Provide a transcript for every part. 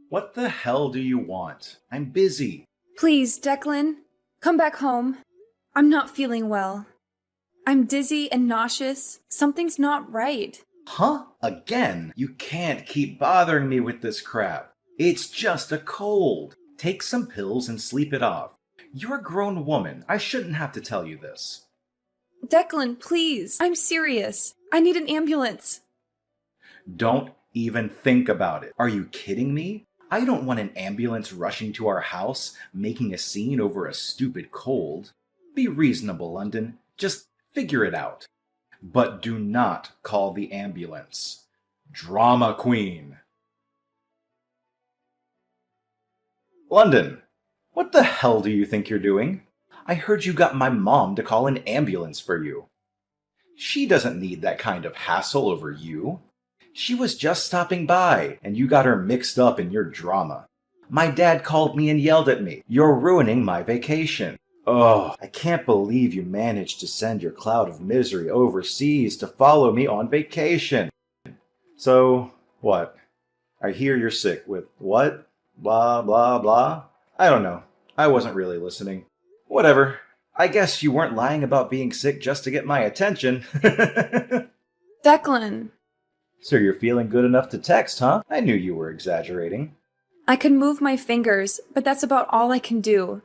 What the hell do you want? I'm busy. Please, Declan, come back home. I'm not feeling well. I'm dizzy and nauseous. Something's not right. Huh? Again? You can't keep bothering me with this crap. It's just a cold. Take some pills and sleep it off. You're a grown woman. I shouldn't have to tell you this. Declan, please. I'm serious. I need an ambulance. Don't even think about it. Are you kidding me? I don't want an ambulance rushing to our house, making a scene over a stupid cold. Be reasonable, London. Just figure it out. But do not call the ambulance. Drama Queen. London, what the hell do you think you're doing? I heard you got my mom to call an ambulance for you. She doesn't need that kind of hassle over you. She was just stopping by, and you got her mixed up in your drama. My dad called me and yelled at me. You're ruining my vacation. Ugh, I can't believe you managed to send your cloud of misery overseas to follow me on vacation. So, what? I hear you're sick with what? Blah, blah, blah? I don't know. I wasn't really listening. Whatever. I guess you weren't lying about being sick just to get my attention. Declan. So you're feeling good enough to text, huh? I knew you were exaggerating. I can move my fingers, but that's about all I can do.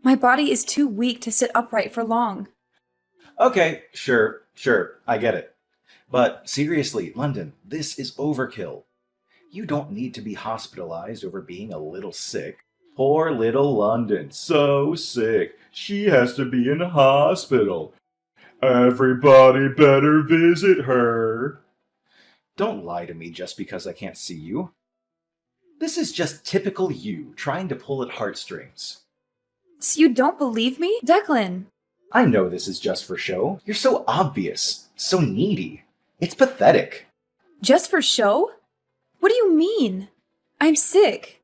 My body is too weak to sit upright for long. Okay, sure, I get it. But seriously, London, this is overkill. You don't need to be hospitalized over being a little sick. Poor little London, so sick. She has to be in hospital. Everybody better visit her. Don't lie to me just because I can't see you. This is just typical you, trying to pull at heartstrings. So you don't believe me? Declan! I know this is just for show. You're so obvious, so needy. It's pathetic. Just for show? What do you mean? I'm sick.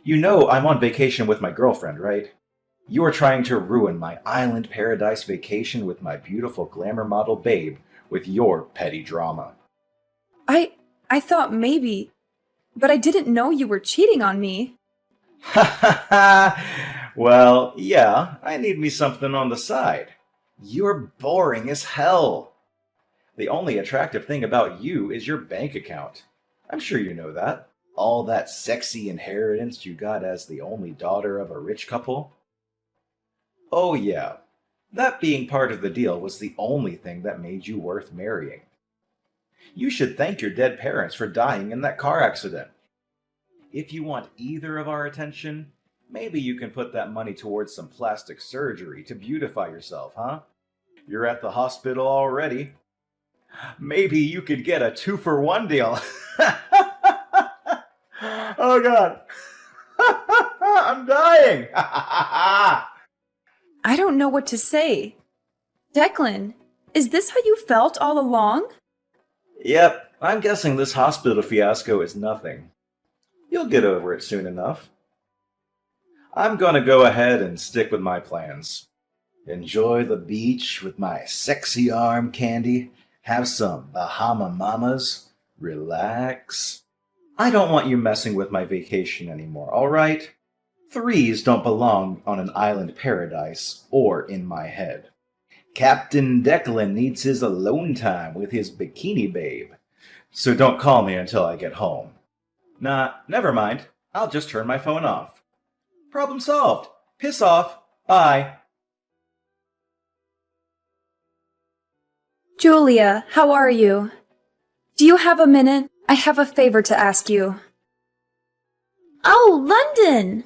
You know I'm on vacation with my girlfriend, right? You are trying to ruin my island paradise vacation with my beautiful glamour model babe with your petty drama. I thought maybe, but I didn't know you were cheating on me. Ha ha ha! Well, yeah, I need me something on the side. You're boring as hell. The only attractive thing about you is your bank account. I'm sure you know that. All that sexy inheritance you got as the only daughter of a rich couple. Oh yeah, that being part of the deal was the only thing that made you worth marrying. You should thank your dead parents for dying in that car accident. If you want either of our attention, maybe you can put that money towards some plastic surgery to beautify yourself, huh? You're at the hospital already. Maybe you could get a 2-for-1 deal. Oh God. I'm dying. I don't know what to say. Declan, is this how you felt all along? Yep, I'm guessing this hospital fiasco is nothing. You'll get over it soon enough. I'm gonna go ahead and stick with my plans. Enjoy the beach with my sexy arm candy, have some Bahama Mamas, relax. I don't want you messing with my vacation anymore, alright? Threes don't belong on an island paradise or in my head. Captain Declan needs his alone time with his bikini babe. So don't call me until I get home. Nah, never mind. I'll just turn my phone off. Problem solved. Piss off. Bye. Julia, how are you? Do you have a minute? I have a favor to ask you. Oh, London!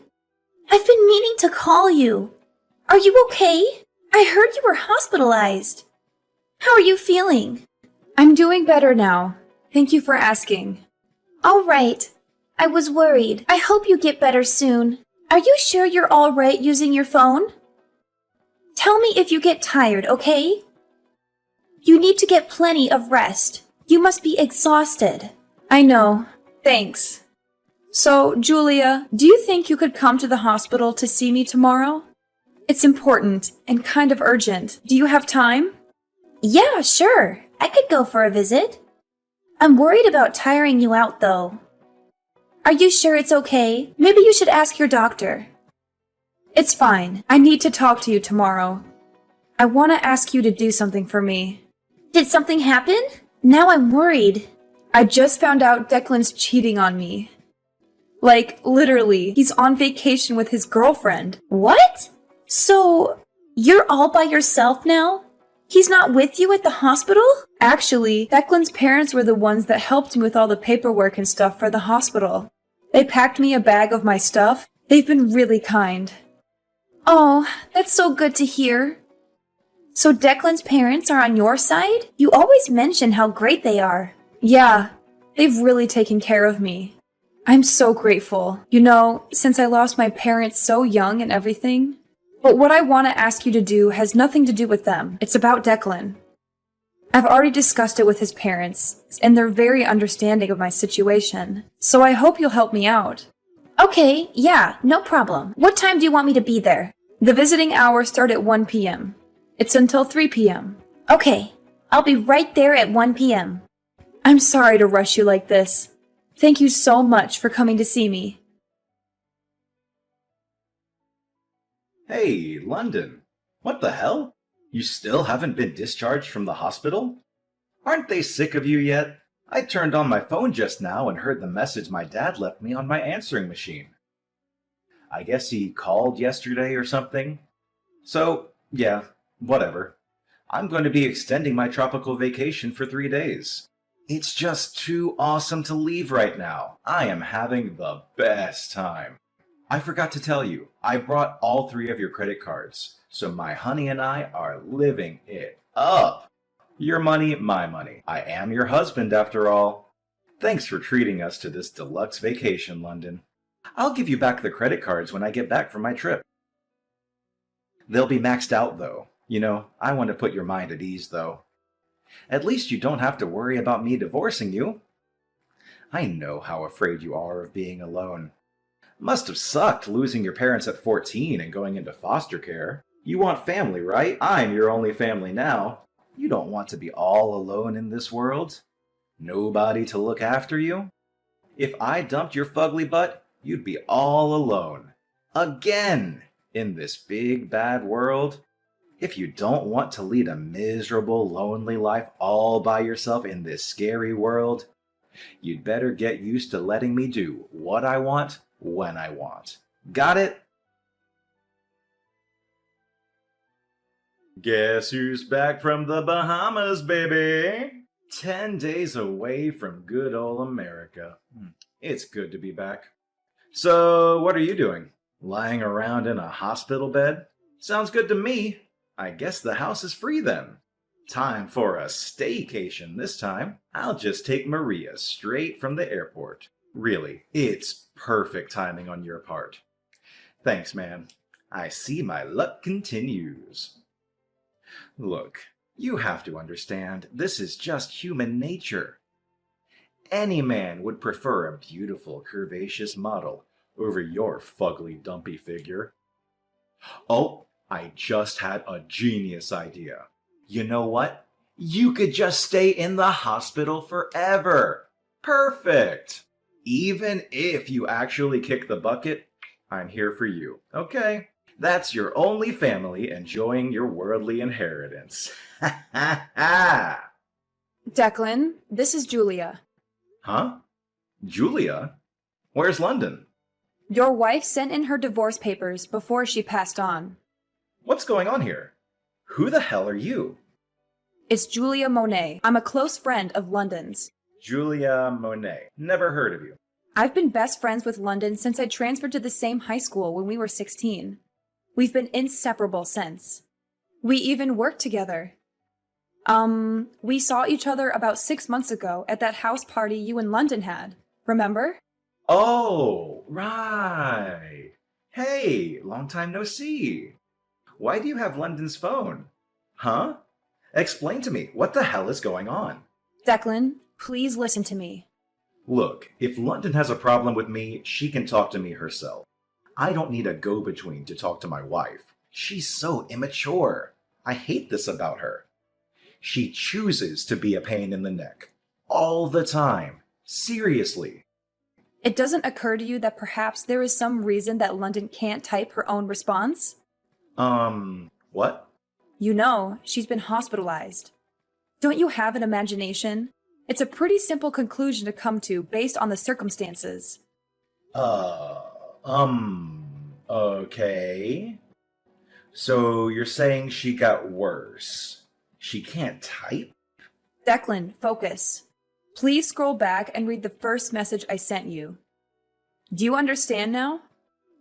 I've been meaning to call you. Are you okay? I heard you were hospitalized. How are you feeling? I'm doing better now. Thank you for asking. All right. I was worried. I hope you get better soon. Are you sure you're all right using your phone? Tell me if you get tired, okay? You need to get plenty of rest. You must be exhausted. I know. Thanks. So, Julia, do you think you could come to the hospital to see me tomorrow? It's important and kind of urgent. Do you have time? Yeah, sure. I could go for a visit. I'm worried about tiring you out, though. Are you sure it's okay? Maybe you should ask your doctor. It's fine. I need to talk to you tomorrow. I want to ask you to do something for me. Did something happen? Now I'm worried. I just found out Declan's cheating on me. Like, literally, he's on vacation with his girlfriend. What? So, you're all by yourself now? He's not with you at the hospital? Actually, Declan's parents were the ones that helped me with all the paperwork and stuff for the hospital. They packed me a bag of my stuff. They've been really kind. Oh, that's so good to hear. So Declan's parents are on your side? You always mention how great they are. Yeah, they've really taken care of me. I'm so grateful. You know, since I lost my parents so young and everything. But what I want to ask you to do has nothing to do with them. It's about Declan. I've already discussed it with his parents, and they're very understanding of my situation. So I hope you'll help me out. Okay, yeah, no problem. What time do you want me to be there? The visiting hours start at 1 p.m. It's until 3 p.m. Okay, I'll be right there at 1 p.m. I'm sorry to rush you like this. Thank you so much for coming to see me. Hey, London. What the hell? You still haven't been discharged from the hospital? Aren't they sick of you yet? I turned on my phone just now and heard the message my dad left me on my answering machine. I guess he called yesterday or something. So, yeah, whatever. I'm going to be extending my tropical vacation for 3 days. It's just too awesome to leave right now. I am having the best time. I forgot to tell you, I brought all 3 of your credit cards, so my honey and I are living it up. Your money, my money. I am your husband after all. Thanks for treating us to this deluxe vacation, London. I'll give you back the credit cards when I get back from my trip. They'll be maxed out though. You know, I want to put your mind at ease though. At least you don't have to worry about me divorcing you. I know how afraid you are of being alone. Must have sucked losing your parents at 14 and going into foster care. You want family, right? I'm your only family now. You don't want to be all alone in this world. Nobody to look after you. If I dumped your fugly butt, you'd be all alone. Again, in this big bad world. If you don't want to lead a miserable, lonely life all by yourself in this scary world, you'd better get used to letting me do what I want when I want. Got it? Guess who's back from the Bahamas, baby? 10 days away from good old America. It's good to be back. So, what are you doing? Lying around in a hospital bed? Sounds good to me. I guess the house is free then. Time for a staycation this time. I'll just take Maria straight from the airport. Really, it's perfect timing on your part. Thanks, man. I see my luck continues. Look, you have to understand, this is just human nature. Any man would prefer a beautiful, curvaceous model over your fugly, dumpy figure. Oh, I just had a genius idea. You know what? You could just stay in the hospital forever. Perfect. Even if you actually kick the bucket, I'm here for you, okay? That's your only family enjoying your worldly inheritance. Ha ha ha! Declan, this is Julia. Huh? Julia? Where's London? Your wife sent in her divorce papers before she passed on. What's going on here? Who the hell are you? It's Julia Monet. I'm a close friend of London's. Julia Monet. Never heard of you. I've been best friends with London since I transferred to the same high school when we were 16. We've been inseparable since. We even worked together. We saw each other about 6 months ago at that house party you and London had. Remember? Oh, right. Hey, long time no see. Why do you have London's phone? Huh? Explain to me, what the hell is going on? Declan, please listen to me. Look, if London has a problem with me, she can talk to me herself. I don't need a go-between to talk to my wife. She's so immature. I hate this about her. She chooses to be a pain in the neck. All the time. Seriously. It doesn't occur to you that perhaps there is some reason that London can't type her own response? What? You know, she's been hospitalized. Don't you have an imagination? It's a pretty simple conclusion to come to based on the circumstances. Okay. So you're saying she got worse. She can't type? Declan, focus. Please scroll back and read the first message I sent you. Do you understand now?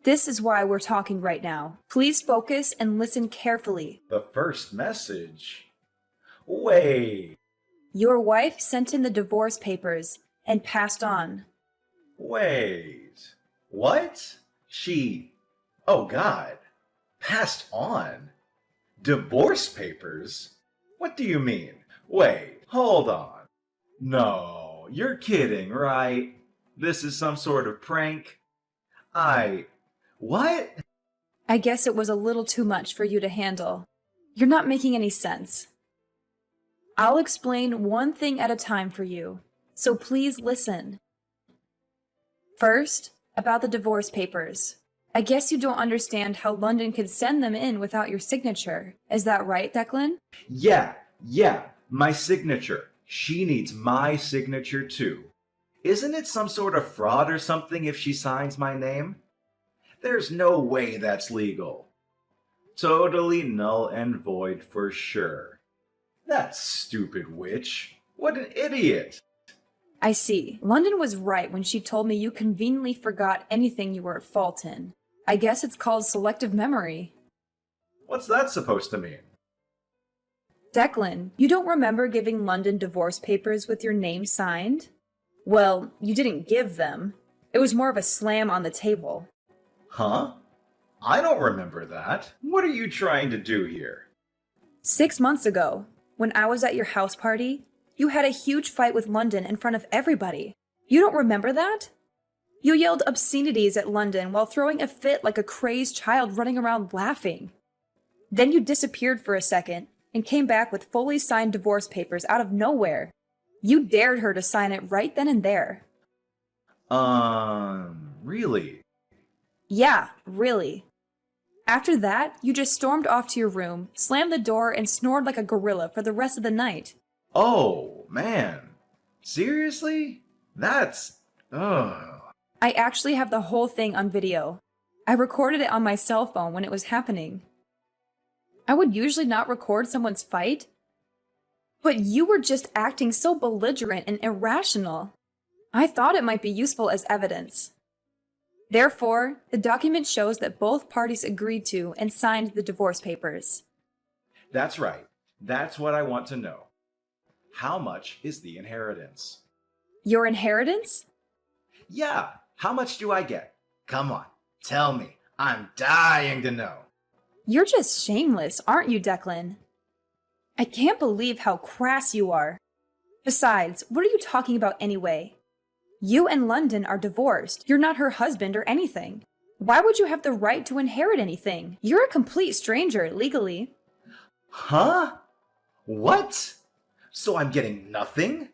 This is why we're talking right now. Please focus and listen carefully. The first message? Wait. Your wife sent in the divorce papers and passed on. Wait. What? Oh God. Passed on? Divorce papers? What do you mean? Wait, hold on. No, you're kidding, right? This is some sort of prank? What? I guess it was a little too much for you to handle. You're not making any sense. I'll explain one thing at a time for you, so please listen. First, about the divorce papers. I guess you don't understand how London could send them in without your signature. Is that right, Declan? Yeah, my signature. She needs my signature too. Isn't it some sort of fraud or something if she signs my name? There's no way that's legal. Totally null and void for sure. That stupid witch. What an idiot. I see. London was right when she told me you conveniently forgot anything you were at fault in. I guess it's called selective memory. What's that supposed to mean? Declan, you don't remember giving London divorce papers with your name signed? Well, you didn't give them. It was more of a slam on the table. Huh? I don't remember that. What are you trying to do here? 6 months ago, when I was at your house party, you had a huge fight with London in front of everybody. You don't remember that? You yelled obscenities at London while throwing a fit like a crazed child running around laughing. Then you disappeared for a second and came back with fully signed divorce papers out of nowhere. You dared her to sign it right then and there. Really? Yeah, really. After that, you just stormed off to your room, slammed the door, and snored like a gorilla for the rest of the night. Oh, man. Seriously? That's... Ugh. I actually have the whole thing on video. I recorded it on my cell phone when it was happening. I would usually not record someone's fight, but you were just acting so belligerent and irrational. I thought it might be useful as evidence. Therefore, the document shows that both parties agreed to and signed the divorce papers. That's right. That's what I want to know. How much is the inheritance? Your inheritance? Yeah, how much do I get? Come on, tell me. I'm dying to know. You're just shameless, aren't you, Declan? I can't believe how crass you are. Besides, what are you talking about anyway? You and London are divorced. You're not her husband or anything. Why would you have the right to inherit anything? You're a complete stranger, legally. Huh? What? So I'm getting nothing?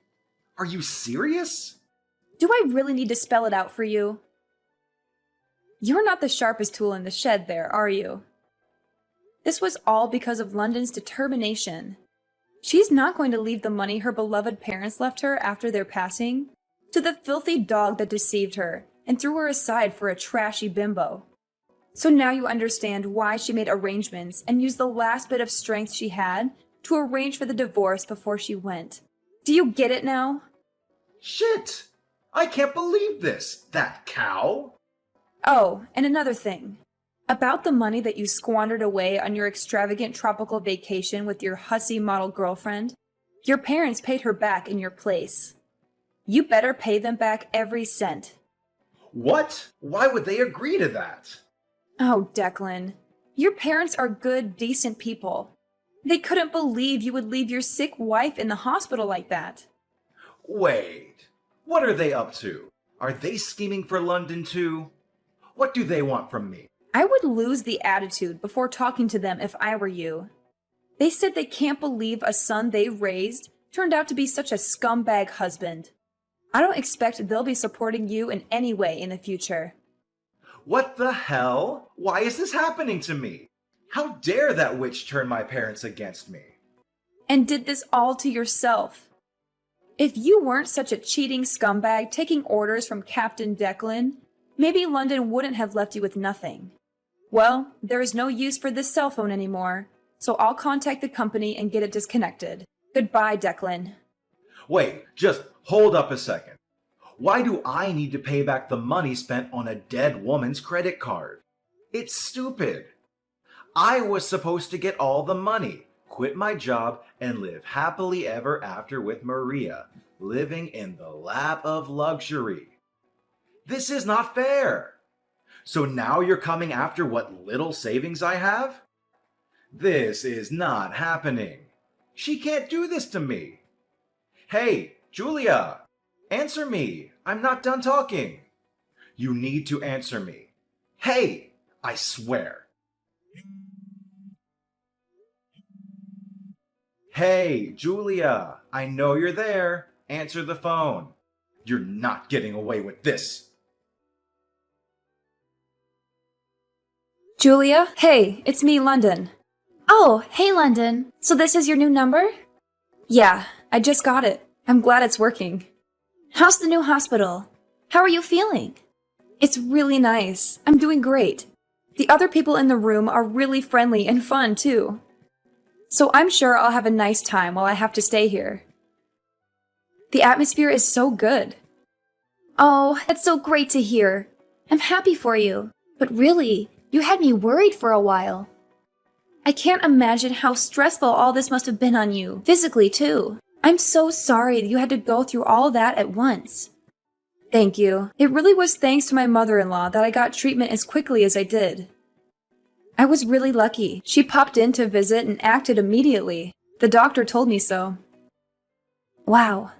Are you serious? Do I really need to spell it out for you? You're not the sharpest tool in the shed there, are you? This was all because of London's determination. She's not going to leave the money her beloved parents left her after their passing to the filthy dog that deceived her and threw her aside for a trashy bimbo. So now you understand why she made arrangements and used the last bit of strength she had to arrange for the divorce before she went. Do you get it now? Shit! I can't believe this! That cow! Oh, and another thing. About the money that you squandered away on your extravagant tropical vacation with your hussy model girlfriend, your parents paid her back in your place. You better pay them back every cent. What? Why would they agree to that? Oh, Declan. Your parents are good, decent people. They couldn't believe you would leave your sick wife in the hospital like that. Wait. What are they up to? Are they scheming for London too? What do they want from me? I would lose the attitude before talking to them if I were you. They said they can't believe a son they raised turned out to be such a scumbag husband. I don't expect they'll be supporting you in any way in the future. What the hell? Why is this happening to me? How dare that witch turn my parents against me? And did this all to yourself. If you weren't such a cheating scumbag taking orders from Captain Declan, maybe London wouldn't have left you with nothing. Well, there is no use for this cell phone anymore, so I'll contact the company and get it disconnected. Goodbye, Declan. Wait, just hold up a second. Why do I need to pay back the money spent on a dead woman's credit card? It's stupid. I was supposed to get all the money, quit my job, and live happily ever after with Maria, living in the lap of luxury. This is not fair. So now you're coming after what little savings I have? This is not happening. She can't do this to me. Hey, Julia, answer me. I'm not done talking. You need to answer me. Hey, I swear. Hey, Julia, I know you're there. Answer the phone. You're not getting away with this. Julia? Hey, it's me, London. Oh, hey, London. So this is your new number? Yeah, I just got it. I'm glad it's working. How's the new hospital? How are you feeling? It's really nice. I'm doing great. The other people in the room are really friendly and fun, too. So I'm sure I'll have a nice time while I have to stay here. The atmosphere is so good. Oh, that's so great to hear. I'm happy for you. But really, you had me worried for a while. I can't imagine how stressful all this must have been on you, physically too. I'm so sorry that you had to go through all that at once. Thank you. It really was thanks to my mother-in-law that I got treatment as quickly as I did. I was really lucky. She popped in to visit and acted immediately. The doctor told me so. Wow.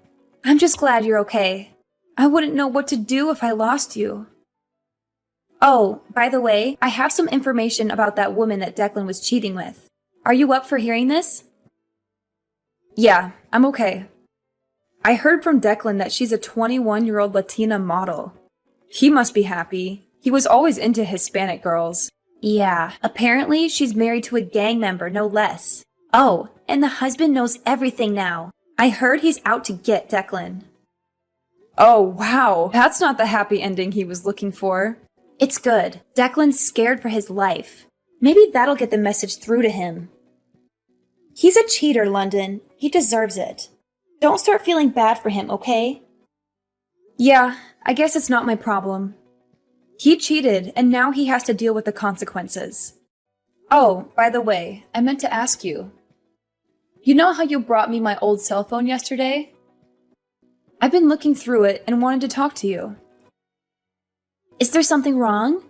I'm just glad you're okay. I wouldn't know what to do if I lost you. Oh, by the way, I have some information about that woman that Declan was cheating with. Are you up for hearing this? Yeah, I'm okay. I heard from Declan that she's a 21-year-old Latina model. He must be happy. He was always into Hispanic girls. Yeah, apparently she's married to a gang member, no less. Oh, and the husband knows everything now. I heard he's out to get Declan. Oh, wow. That's not the happy ending he was looking for. It's good. Declan's scared for his life. Maybe that'll get the message through to him. He's a cheater, London. He deserves it. Don't start feeling bad for him, okay? Yeah, I guess it's not my problem. He cheated, and now he has to deal with the consequences. Oh, by the way, I meant to ask you. You know how you brought me my old cell phone yesterday? I've been looking through it and wanted to talk to you. Is there something wrong?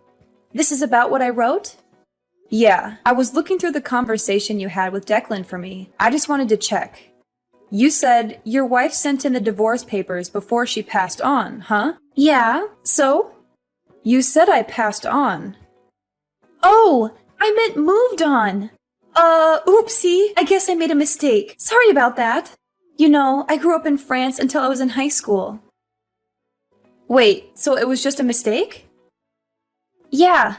This is about what I wrote? Yeah, I was looking through the conversation you had with Declan for me. I just wanted to check. You said your wife sent in the divorce papers before she passed on, huh? Yeah, so? You said I passed on. Oh, I meant moved on. Oopsie. I guess I made a mistake. Sorry about that. You know, I grew up in France until I was in high school. Wait, so it was just a mistake? Yeah.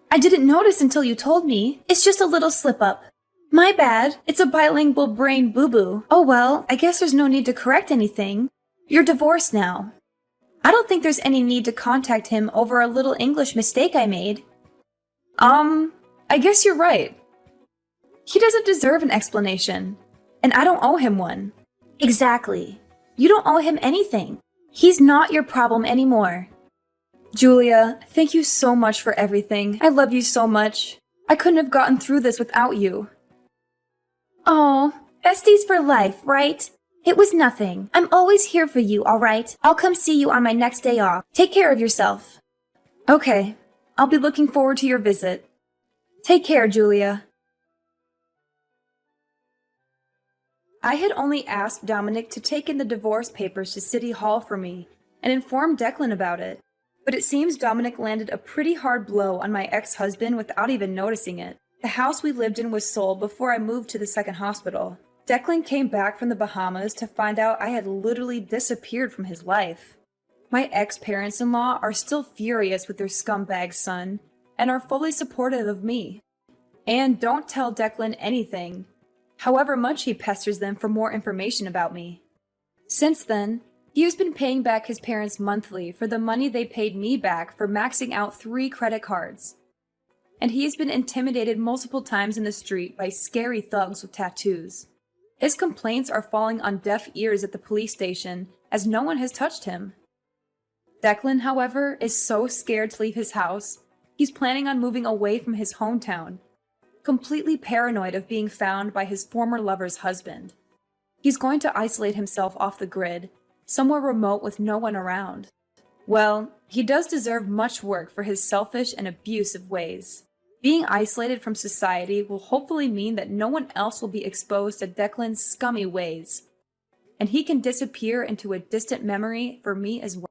I didn't notice until you told me. It's just a little slip-up. My bad. It's a bilingual brain boo-boo. Oh well, I guess there's no need to correct anything. You're divorced now. I don't think there's any need to contact him over a little English mistake I made. I guess you're right. He doesn't deserve an explanation, and I don't owe him one. Exactly. You don't owe him anything. He's not your problem anymore. Julia, thank you so much for everything. I love you so much. I couldn't have gotten through this without you. Oh, besties for life, right? It was nothing. I'm always here for you, alright? I'll come see you on my next day off. Take care of yourself. Okay, I'll be looking forward to your visit. Take care, Julia. I had only asked Dominic to take in the divorce papers to City Hall for me and inform Declan about it, but it seems Dominic landed a pretty hard blow on my ex-husband without even noticing it. The house we lived in was sold before I moved to the second hospital. Declan came back from the Bahamas to find out I had literally disappeared from his life. My ex-parents-in-law are still furious with their scumbag son and are fully supportive of me. And don't tell Declan anything, however much he pesters them for more information about me. Since then, he has been paying back his parents monthly for the money they paid me back for maxing out 3 credit cards. And he has been intimidated multiple times in the street by scary thugs with tattoos. His complaints are falling on deaf ears at the police station as no one has touched him. Declan, however, is so scared to leave his house, he's planning on moving away from his hometown, completely paranoid of being found by his former lover's husband. He's going to isolate himself off the grid, somewhere remote with no one around. Well, he does deserve much work for his selfish and abusive ways. Being isolated from society will hopefully mean that no one else will be exposed to Declan's scummy ways, and he can disappear into a distant memory for me as well.